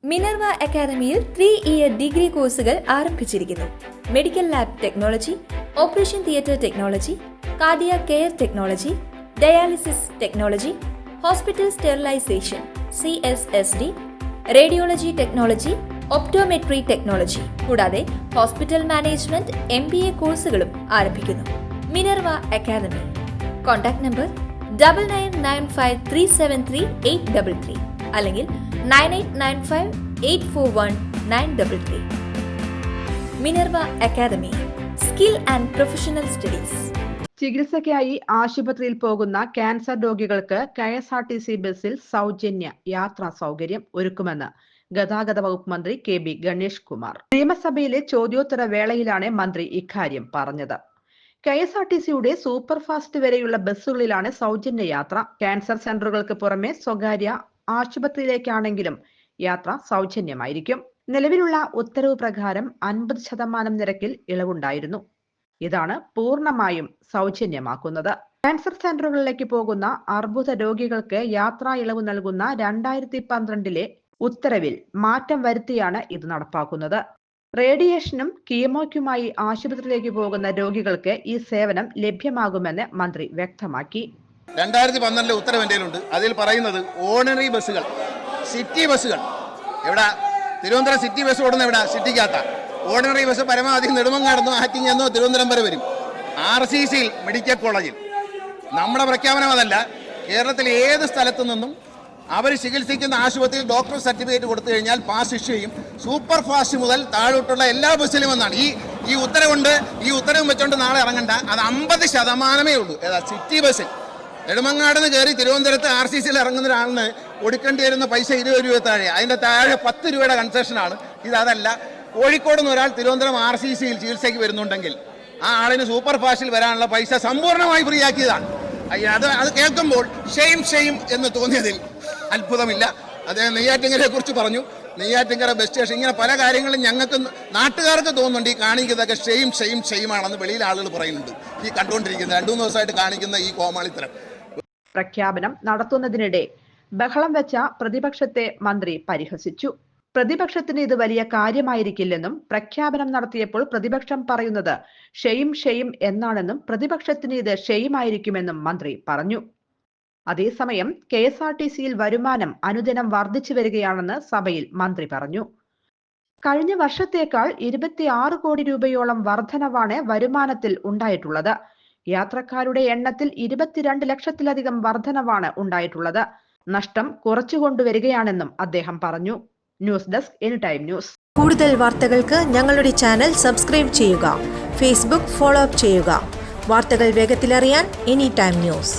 Minerva അക്കാദമിയിൽ 3-ഇയർ degree കോഴ്സുകൾ ആരംഭിച്ചിരിക്കുന്നു. Medical lab technology, operation theatre technology, cardiac care technology, dialysis technology, hospital sterilisation (CSSD), radiology technology, optometry technology കൂടാതെ hospital management MBA കോഴ്സുകളും ആരംഭിക്കുന്നു. Minerva academy. Contact number 9995373833 അല്ലെങ്കിൽ 9895841933. Minerva academy, skill and professional studies. ചികിത്സയ്ക്കായി ആശുപത്രിയിൽ പോകുന്ന cancer രോഗികൾക്ക് KSRTC ബസ്സിൽ സൗജന്യ യാത്രാ സൗകര്യം ഒരുക്കുമെന്ന് ഗതാഗത വകുപ്പ് മന്ത്രി KB ഗണേഷ് കുമാർ നിയമസഭയിലെ ചോദ്യോത്തര വേളയിലാണ് മന്ത്രി ഇക്കാര്യം പറഞ്ഞത്. KSRTCയുടെ സൂപ്പർ ഫാസ്റ്റ് വരെയുള്ള ബസ്സുകളിലാണ് സൗജന്യ യാത്ര. ക്യാൻസർ സെന്ററുകൾക്ക് പുറമെ സ്വകാര്യ ആശുപത്രിയിലേക്കാണെങ്കിലും യാത്ര സൗജന്യമായിരിക്കും. നിലവിലുള്ള ഉത്തരവ് പ്രകാരം 50% നിരക്കിൽ ഇളവുണ്ടായിരുന്നു. ഇതാണ് പൂർണ്ണമായും സൗജന്യമാക്കുന്നത്. ക്യാൻസർ സെന്ററുകളിലേക്ക് പോകുന്ന അർബുദ രോഗികൾക്ക് യാത്രാ ഇളവ് നൽകുന്ന 2012 ഉത്തരവിൽ മാറ്റം വരുത്തിയാണ് ഇത് നടപ്പാക്കുന്നത്. റേഡിയേഷനും കീമോയ്ക്കുമായി ആശുപത്രിയിലേക്ക് പോകുന്ന രോഗികൾക്ക് ഈ സേവനം ലഭ്യമാകുമെന്ന് മന്ത്രി വ്യക്തമാക്കി. 2012 ഉത്തരവ് എൻ്റെ ഉണ്ട്. അതിൽ പറയുന്നത് ഓർഡിനറി ബസ്സുകൾ, സിറ്റി ബസ്സുകൾ, എവിടെ തിരുവനന്തപുരം സിറ്റി ബസ് ഓടുന്ന എവിടെ സിറ്റിക്കകത്ത ഓർഡിനറി ബസ് പരമാവധി നെടുമങ്ങാടുന്നോ ആറ്റിങ്ങെന്നോ തിരുവനന്തപുരം വരെ വരും. RCCയിൽ മെഡിക്കൽ കോളേജിൽ നമ്മുടെ പ്രഖ്യാപനം അതല്ല. കേരളത്തിലെ ഏത് സ്ഥലത്തു നിന്നും അവർ ചികിത്സിക്കുന്ന ആശുപത്രിയിൽ ഡോക്ടർ സർട്ടിഫിക്കറ്റ് കൊടുത്തു കഴിഞ്ഞാൽ പാസ് ഇഷ്യൂ ചെയ്യും. സൂപ്പർ ഫാസ്റ്റ് മുതൽ താഴോട്ടുള്ള എല്ലാ ബസ്സിലും എന്നാണ് ഈ ഉത്തരവുണ്ട്. ഈ ഉത്തരവും വെച്ചുകൊണ്ട് നാളെ ഇറങ്ങണ്ട. അത് 50% ഉള്ളൂ. ഏതാ സിറ്റി ബസ്സിൽ നെടുമങ്ങാട് നിന്ന് കയറി തിരുവനന്തപുരത്ത് RCCയിൽ ഇറങ്ങുന്ന ഒരാളിന് കൊടുക്കേണ്ടി വരുന്ന പൈസ 20 രൂപ താഴെ. അതിൻ്റെ താഴെ 10 രൂപയുടെ കൺസെഷനാണ്. ഇതല്ല. കോഴിക്കോട് നിന്ന് ഒരാൾ തിരുവനന്തപുരം RCCയിൽ ചികിത്സയ്ക്ക് വരുന്നുണ്ടെങ്കിൽ ആ ആളിന് സൂപ്പർ ഫാസ്റ്റിൽ വരാനുള്ള പൈസ സമ്പൂർണ്ണമായി ഫ്രീ ആക്കിയതാണ്. അത് കേൾക്കുമ്പോൾ ഷെയിം എന്ന് തോന്നിയതിൽ അത്ഭുതമില്ല. അദ്ദേഹം നെയ്യാറ്റിങ്കരയെ കുറിച്ച് പറഞ്ഞു. നെയ്യാറ്റിങ്കര ബസ് സ്റ്റേഷൻ, ഇങ്ങനെ പല കാര്യങ്ങളും ഞങ്ങൾക്ക് നാട്ടുകാർക്ക് തോന്നുന്നുണ്ട്. ഈ കാണിക്കുന്നതൊക്കെ ഷെയിമാണെന്ന് വെളിയിൽ ആളുകൾ പറയുന്നുണ്ട്. ഈ കണ്ടുകൊണ്ടിരിക്കുന്ന 2-3 ദിവസമായിട്ട് കാണിക്കുന്ന ഈ കോമാളിത്തരം. പ്രഖ്യാപനം നടത്തുന്നതിനിടെ ബഹളം വെച്ച പ്രതിപക്ഷത്തെ മന്ത്രി പരിഹസിച്ചു. പ്രതിപക്ഷത്തിന് ഇത് വലിയ കാര്യമായിരിക്കില്ലെന്നും പ്രഖ്യാപനം നടത്തിയപ്പോൾ പ്രതിപക്ഷം പറയുന്നത് ഷെയിം എന്നാണെന്നും പ്രതിപക്ഷത്തിന് ഇത് ഷെയിമായിരിക്കുമെന്നും മന്ത്രി പറഞ്ഞു. അതേസമയം KSRTCയിൽ വരുമാനം അനുദിനം വർദ്ധിച്ചു വരികയാണെന്ന് സഭയിൽ മന്ത്രി പറഞ്ഞു. കഴിഞ്ഞ വർഷത്തേക്കാൾ 26 കോടി രൂപയോളം വർധനവാണ് വരുമാനത്തിൽ ഉണ്ടായിട്ടുള്ളത്. യാത്രക്കാരുടെ എണ്ണത്തിൽ 22 ലക്ഷത്തിലധികം വർധനവാണ് ഉണ്ടായിട്ടുള്ളത്. നഷ്ടം കുറച്ചുകൊണ്ടുവരികയാണെന്നും അദ്ദേഹം പറഞ്ഞു. News desk anytime news. കൂടുതൽ വാർത്തകൾക്ക് ഞങ്ങളുടെ ചാനൽ സബ്സ്ക്രൈബ് ചെയ്യുക. ഫേസ്ബുക്ക് ഫോളോ അപ്പ് ചെയ്യുക. വാർത്തകൾ വേഗത്തിലറിയാൻ എനിടൈം ന്യൂസ്.